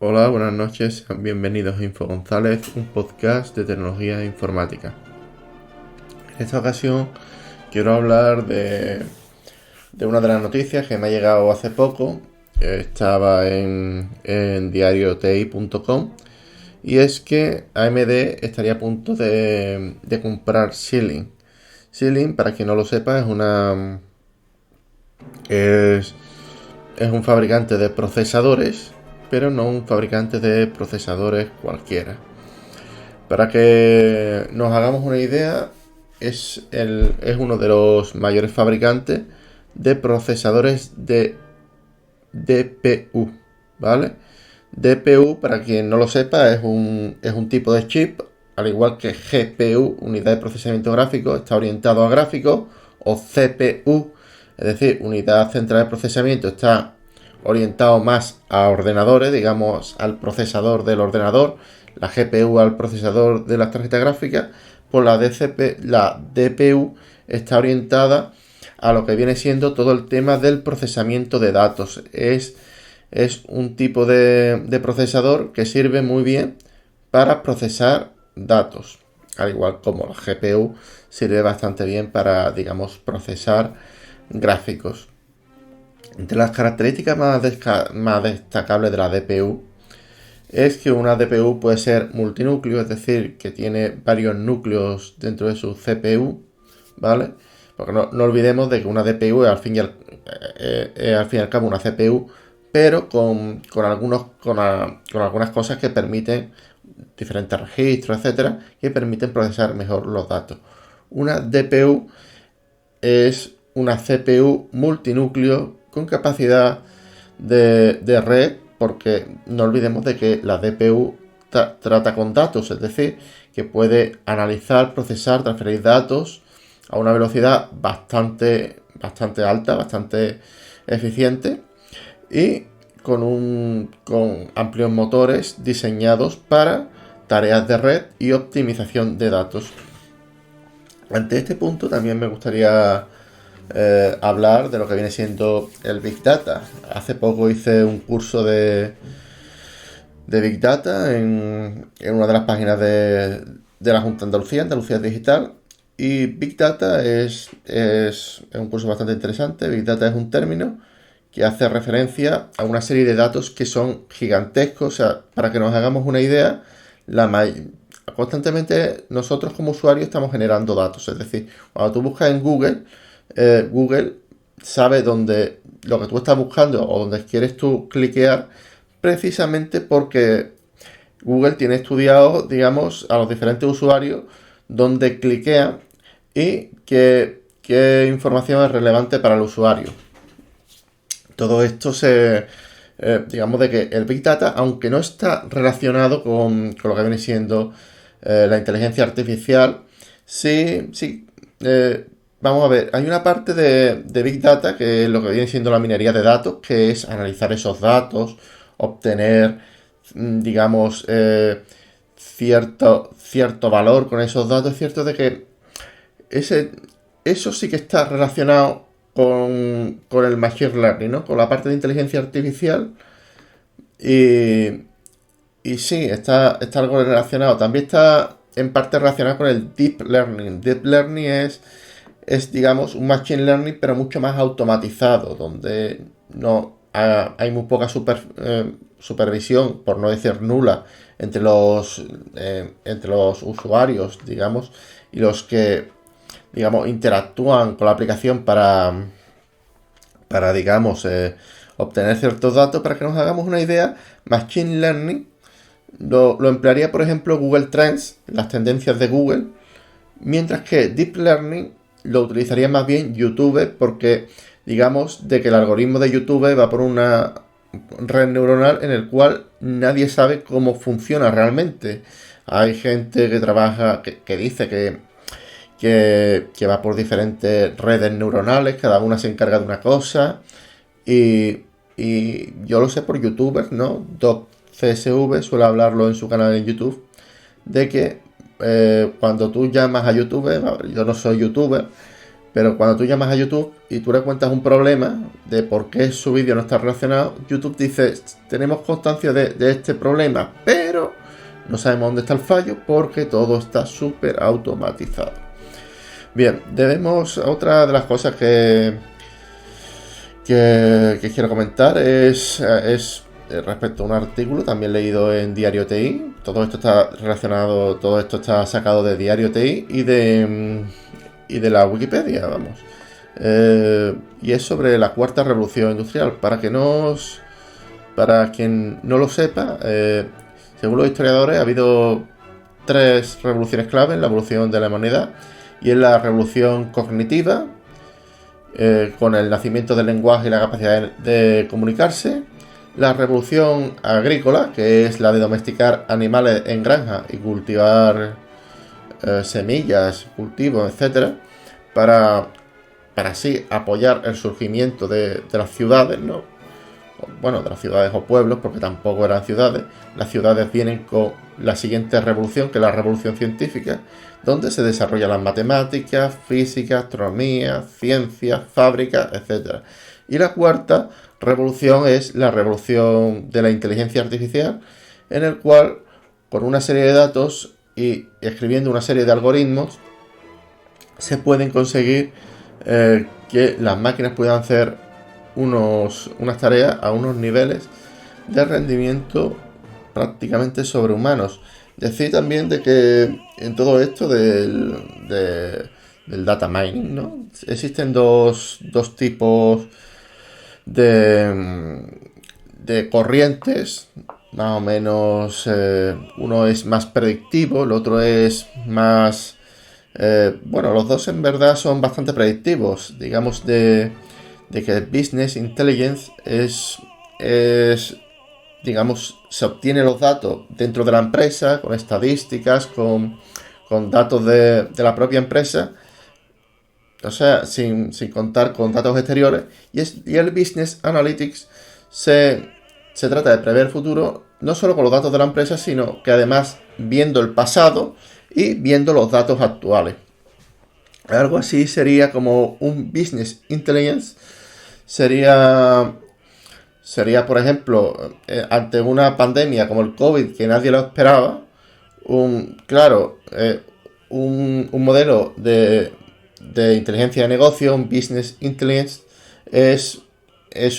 Hola, buenas noches, sean bienvenidos a Info González, un podcast de tecnología e informática. En esta ocasión quiero hablar de una de las noticias que me ha llegado hace poco. Estaba en diarioti.com y es que AMD estaría a punto de comprar Xilinx. Xilinx, para quien no lo sepa, es un fabricante de procesadores, pero no un fabricante de procesadores cualquiera. Para que nos hagamos una idea, es uno de los mayores fabricantes de procesadores de DPU, ¿vale? DPU, para quien no lo sepa, es un tipo de chip, al igual que GPU, unidad de procesamiento gráfico, está orientado a gráficos, o CPU, es decir, unidad central de procesamiento, está orientado más a ordenadores, digamos, al procesador del ordenador, la GPU al procesador de las tarjetas gráficas, pues la DPU está orientada a lo que viene siendo todo el tema del procesamiento de datos. Es un tipo de procesador que sirve muy bien para procesar datos, al igual como la GPU sirve bastante bien para, digamos, procesar gráficos. Entre las características más destacables de la DPU es que una DPU puede ser multinúcleo, es decir, que tiene varios núcleos dentro de su CPU, ¿vale? Porque no olvidemos de que una DPU es al fin y al cabo una CPU, pero con algunas cosas que permiten diferentes registros, etcétera, que permiten procesar mejor los datos. Una DPU es una CPU multinúcleo con capacidad de red, porque no olvidemos de que la DPU trata con datos, es decir, que puede analizar, procesar, transferir datos a una velocidad bastante alta, bastante eficiente y con amplios motores diseñados para tareas de red y optimización de datos. Ante este punto también me gustaría hablar de lo que viene siendo el Big Data. Hace poco hice un curso de Big Data en una de las páginas de la Junta de Andalucía Digital. Y Big Data es un curso bastante interesante. Big Data es un término que hace referencia a una serie de datos que son gigantescos. O sea, para que nos hagamos una idea, constantemente nosotros como usuarios estamos generando datos. Es decir, cuando tú buscas en Google, Google sabe dónde lo que tú estás buscando o donde quieres tú cliquear, precisamente porque Google tiene estudiado, digamos, a los diferentes usuarios donde cliquean y qué información es relevante para el usuario. Todo esto digamos de que el Big Data, aunque no está relacionado con lo que viene siendo la inteligencia artificial, sí, vamos a ver, hay una parte de Big Data que es lo que viene siendo la minería de datos, que es analizar esos datos, obtener, digamos, cierto valor con esos datos. Es cierto de que eso sí que está relacionado con el Machine Learning, ¿no? Con la parte de inteligencia artificial. Y, y sí, está algo relacionado. También está en parte relacionado con el Deep Learning. Deep Learning digamos, un Machine Learning, pero mucho más automatizado, donde no hay muy poca supervisión, por no decir nula, entre los usuarios, digamos, y los que, digamos, interactúan con la aplicación para digamos, obtener ciertos datos. Para que nos hagamos una idea, Machine Learning lo emplearía, por ejemplo, Google Trends, las tendencias de Google, mientras que Deep Learning lo utilizaría más bien YouTube, porque digamos de que el algoritmo de YouTube va por una red neuronal en el cual nadie sabe cómo funciona realmente. Hay gente que trabaja, que dice que va por diferentes redes neuronales, cada una se encarga de una cosa, y yo lo sé por youtubers, ¿no? Doc CSV suele hablarlo en su canal en YouTube, de que cuando tú llamas a YouTube, yo no soy youtuber, Pero cuando tú llamas a YouTube y tú le cuentas un problema de por qué su vídeo no está relacionado, YouTube dice, tenemos constancia de este problema, pero no sabemos dónde está el fallo porque todo está súper automatizado. Bien, otra de las cosas que quiero comentar es respecto a un artículo también leído en Diario TI. Todo esto está relacionado, todo esto está sacado de Diario TI y de la Wikipedia, vamos. Y es sobre la cuarta revolución industrial. Para quien no lo sepa, según los historiadores, ha habido 3 revoluciones clave en la evolución de la humanidad, y es la revolución cognitiva, con el nacimiento del lenguaje y la capacidad de comunicarse; la revolución agrícola, que es la de domesticar animales en granja y cultivar semillas, cultivos, etcétera, para así apoyar el surgimiento de las ciudades, ¿no? Bueno, de las ciudades o pueblos, porque tampoco eran ciudades. Las ciudades vienen con la siguiente revolución, que es la revolución científica, donde se desarrollan las matemáticas, física, astronomía, ciencias, fábricas, etc. Y la cuarta revolución es la revolución de la inteligencia artificial, en el cual, con una serie de datos y escribiendo una serie de algoritmos, se pueden conseguir que las máquinas puedan hacer unas tareas a unos niveles de rendimiento prácticamente sobrehumanos. Decir también de que en todo esto del data mining, ¿no? Existen dos tipos de corrientes, más o menos. Uno es más predictivo, el otro es más... bueno, los dos en verdad son bastante predictivos. Digamos de que Business Intelligence digamos, se obtiene los datos dentro de la empresa, con estadísticas, con datos de la propia empresa, o sea, sin contar con datos exteriores. Y el Business Analytics se trata de prever el futuro, no solo con los datos de la empresa, sino que además viendo el pasado y viendo los datos actuales. Algo así sería como un Business Intelligence. Sería, por ejemplo, ante una pandemia como el COVID, que nadie lo esperaba, un modelo de inteligencia de negocio, un Business Intelligence, es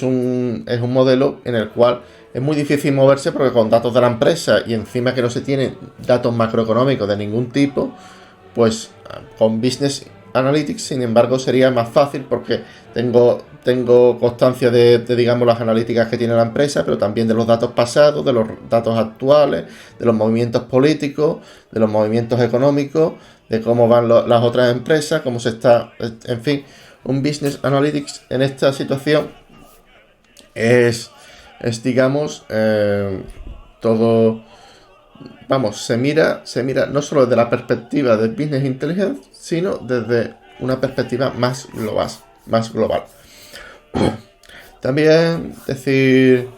un modelo en el cual es muy difícil moverse, porque con datos de la empresa y encima que no se tienen datos macroeconómicos de ningún tipo, pues con Business Analytics, sin embargo, sería más fácil, porque tengo constancia de digamos, las analíticas que tiene la empresa, pero también de los datos pasados, de los datos actuales, de los movimientos políticos, de los movimientos económicos, de cómo van las otras empresas, cómo se está... En fin, un Business Analytics en esta situación es digamos, todo... Vamos, se mira no solo desde la perspectiva del Business Intelligence, sino desde una perspectiva más global. También decir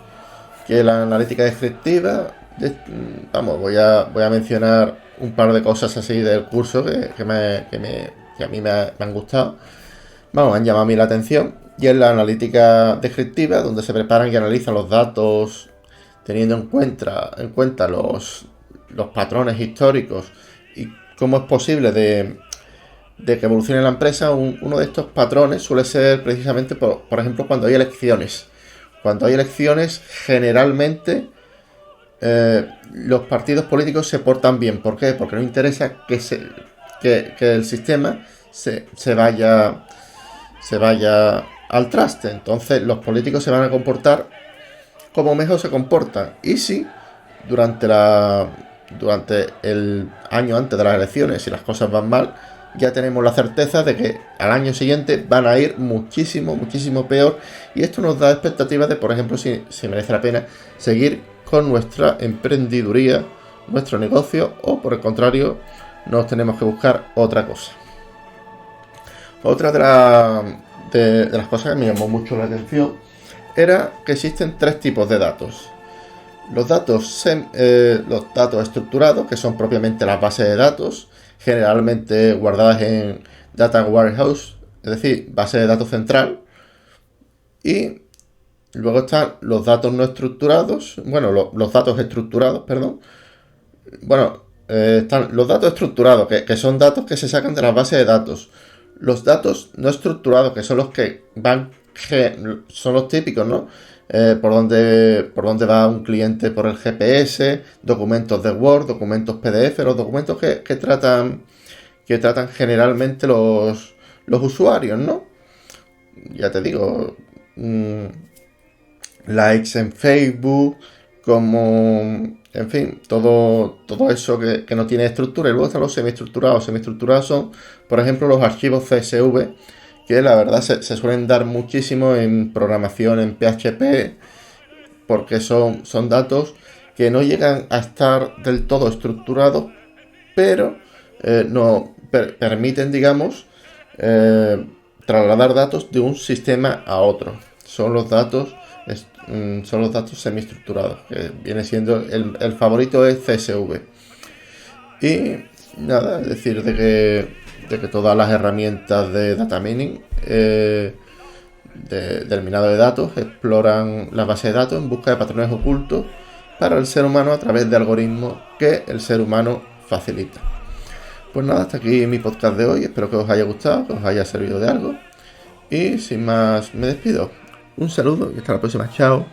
que la analítica descriptiva, vamos, voy a mencionar un par de cosas así del curso que a mí me han gustado, vamos, han llamado a mí la atención. Y es la analítica descriptiva, donde se preparan y analizan los datos teniendo en cuenta los patrones históricos y cómo es posible de que evolucione la empresa. Uno de estos patrones suele ser precisamente, por ejemplo, cuando hay elecciones. Cuando hay elecciones, generalmente los partidos políticos se portan bien. ¿Por qué? Porque no interesa que el sistema se vaya al traste. Entonces los políticos se van a comportar como mejor se comportan. Y si durante el año antes de las elecciones, si las cosas van mal, ya tenemos la certeza de que al año siguiente van a ir muchísimo peor. Y esto nos da expectativas de, por ejemplo, si merece la pena seguir con nuestra emprendiduría, nuestro negocio, o por el contrario, nos tenemos que buscar otra cosa. Otra de las cosas que me llamó mucho la atención era que existen 3 tipos de datos. Los datos estructurados, que son propiamente las bases de datos, generalmente guardadas en Data Warehouse, es decir, base de datos central. Y luego están los datos no estructurados, bueno, los datos estructurados, perdón. Bueno, están los datos estructurados, que son datos que se sacan de las bases de datos. Los datos no estructurados, que son los que son los típicos, ¿no? Por dónde va un cliente por el GPS, documentos de Word, documentos PDF, los documentos que tratan generalmente los usuarios, ¿no? Ya te digo, likes en Facebook, como, en fin, todo eso que no tiene estructura. Y luego están los semiestructurados. Semiestructurados son, por ejemplo, los archivos CSV, que la verdad se suelen dar muchísimo en programación, en PHP, porque son datos que no llegan a estar del todo estructurados, pero no permiten, digamos, trasladar datos de un sistema a otro. Son los datos semiestructurados, que viene siendo el favorito es CSV. Y nada, es decir, de que todas las herramientas de data mining, del minado de datos, exploran la base de datos en busca de patrones ocultos para el ser humano a través de algoritmos que el ser humano facilita. Pues nada, hasta aquí mi podcast de hoy. Espero que os haya gustado, que os haya servido de algo. Y sin más, me despido. Un saludo y hasta la próxima. Chao.